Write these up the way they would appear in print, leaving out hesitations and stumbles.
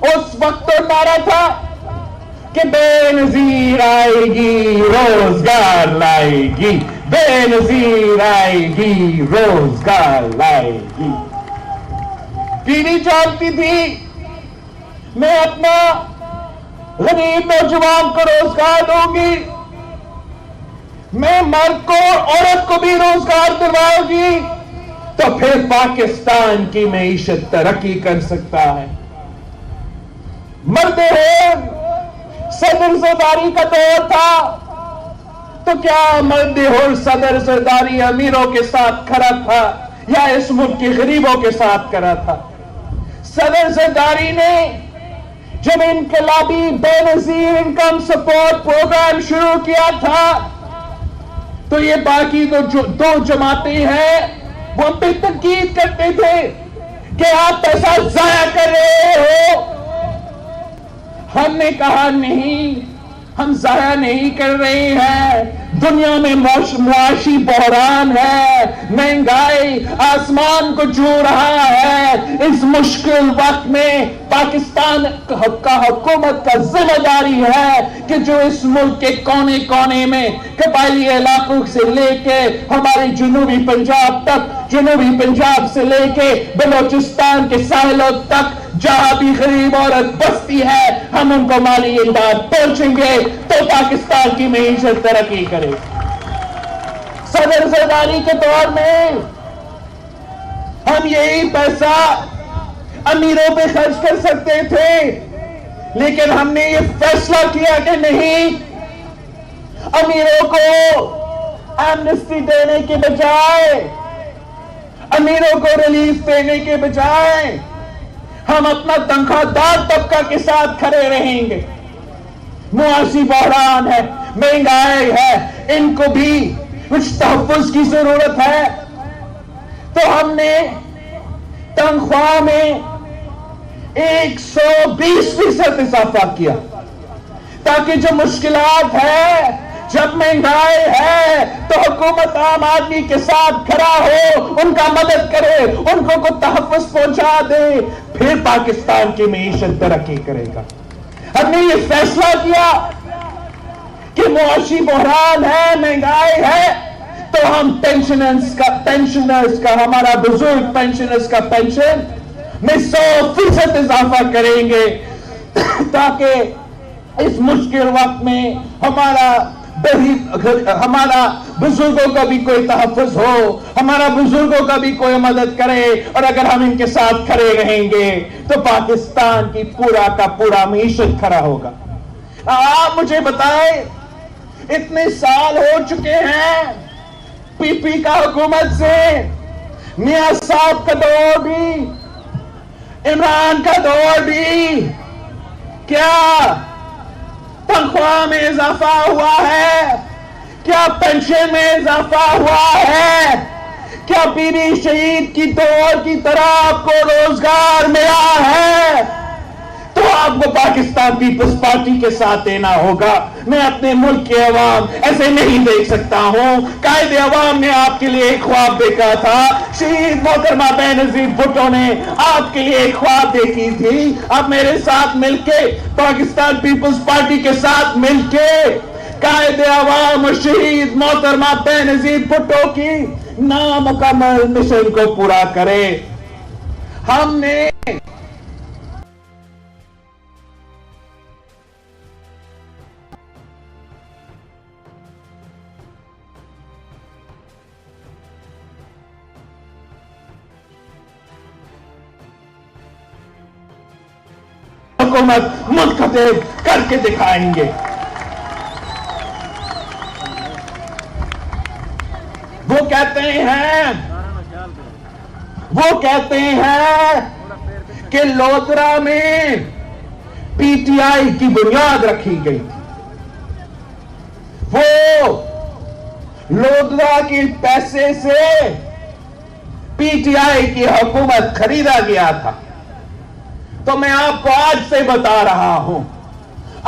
اس وقت تو نعرہ تھا کہ بے نظیر آئے گی روزگار لائے گی، بے نظیر آئے گی روزگار لائے گی۔ پی ڈی چاہتی تھی میں اپنا غریب نوجوان کو روزگار دوں گی، میں مرد کو عورت کو بھی روزگار دلواؤں گی تو پھر پاکستان کی معیشت ترقی کر سکتا ہے۔ مرد صدر زرداری کا دور تھا تو کیا مرد صدر زرداری امیروں کے ساتھ کھڑا تھا یا اس ملک کے غریبوں کے ساتھ کھڑا تھا؟ صدر زرداری نے جب انقلابی بے نظیر انکم سپورٹ پروگرام شروع کیا تھا تو یہ باقی دو جماعتیں ہیں وہ ہم پہ تنقید کرتے تھے کہ آپ پیسہ ضائع کر رہے ہو۔ ہم نے کہا نہیں، ہم ضائع نہیں کر رہے ہیں، دنیا میں معاشی بحران ہے، مہنگائی آسمان کو چھو رہا ہے، اس مشکل وقت میں پاکستان کا حکومت کا ذمہ داری ہے کہ جو اس ملک کے کونے کونے میں قبائلی علاقوں سے لے کے ہمارے جنوبی پنجاب تک، جنوبی پنجاب سے لے کے بلوچستان کے ساحلوں تک جہاں بھی غریب عورت بستی ہے ہم ان کو مالی امداد پہنچیں گے تو پاکستان کی معیشت ترقی کرے۔ صدر زرداری کے دور میں ہم یہی پیسہ امیروں پہ خرچ کر سکتے تھے، لیکن ہم نے یہ فیصلہ کیا کہ نہیں، امیروں کو ایمنسٹی دینے کے بجائے، امیروں کو ریلیف دینے کے بجائے ہم اپنا تنخواہ دار طبقہ کے ساتھ کھڑے رہیں گے۔ معاشی بحران ہے، مہنگائی ہے، ان کو بھی کچھ تحفظ کی ضرورت ہے، تو ہم نے تنخواہ میں 120% اضافہ کیا تاکہ جو مشکلات ہے، جب مہنگائی ہے تو حکومت عام آدمی کے ساتھ کھڑا ہو، ان کا مدد کرے، ان کو تحفظ پہنچا دے، پھر پاکستان کی معیشت ترقی کرے گا۔ ہم نے یہ فیصلہ کیا کہ معاشی بحران ہے، مہنگائی ہے، تو ہم پینشنرز کا ہمارا بزرگ پینشنرز کا پینشن میں 100% اضافہ کریں گے تاکہ اس مشکل وقت میں ہمارا بزرگوں کا بھی کوئی تحفظ ہو، ہمارا بزرگوں کا بھی کوئی مدد کرے، اور اگر ہم ان کے ساتھ کھڑے رہیں گے تو پاکستان کی پورا کا پورا معیشت کھڑا ہوگا۔ آپ مجھے بتائیں، اتنے سال ہو چکے ہیں پی پی کا حکومت سے، میاں صاحب کا دور بھی، عمران کا دور بھی، کیا تنخواہ میں اضافہ ہوا ہے؟ کیا پینشن میں اضافہ ہوا ہے؟ کیا پی ڈی شہید کی دور کی طرح آپ کو روزگار ملا ہے؟ تو آپ کو پاکستان پیپلز پارٹی کے ساتھ دینا ہوگا۔ میں اپنے ملک کے عوام ایسے نہیں دیکھ سکتا ہوں۔ قائد عوام نے آپ کے لیے ایک خواب دیکھا تھا، شہید محترمہ بے نظیر بھٹو نے آپ کے لیے ایک خواب دیکھی تھی۔ آپ میرے ساتھ مل کے، پاکستان پیپلز پارٹی کے ساتھ مل کے قائد عوام اور شہید محترمہ بے نظیر بھٹو کی نامکمل مشن کو پورا کرے۔ ہم نے حکومت منتخب کر کے دکھائیں گے۔ وہ کہتے ہیں کہ لودرا میں پی ٹی آئی کی بنیاد رکھی گئی تھی، وہ لودرا کے پیسے سے پی ٹی آئی کی حکومت خریدا گیا تھا۔ تو میں آپ کو آج سے بتا رہا ہوں،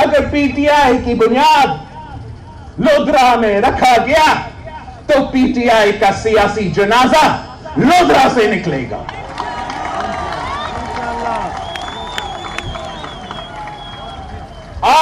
اگر پی ٹی آئی کی بنیاد لودرا میں رکھا گیا تو پی ٹی آئی کا سیاسی جنازہ لودرا سے نکلے گا۔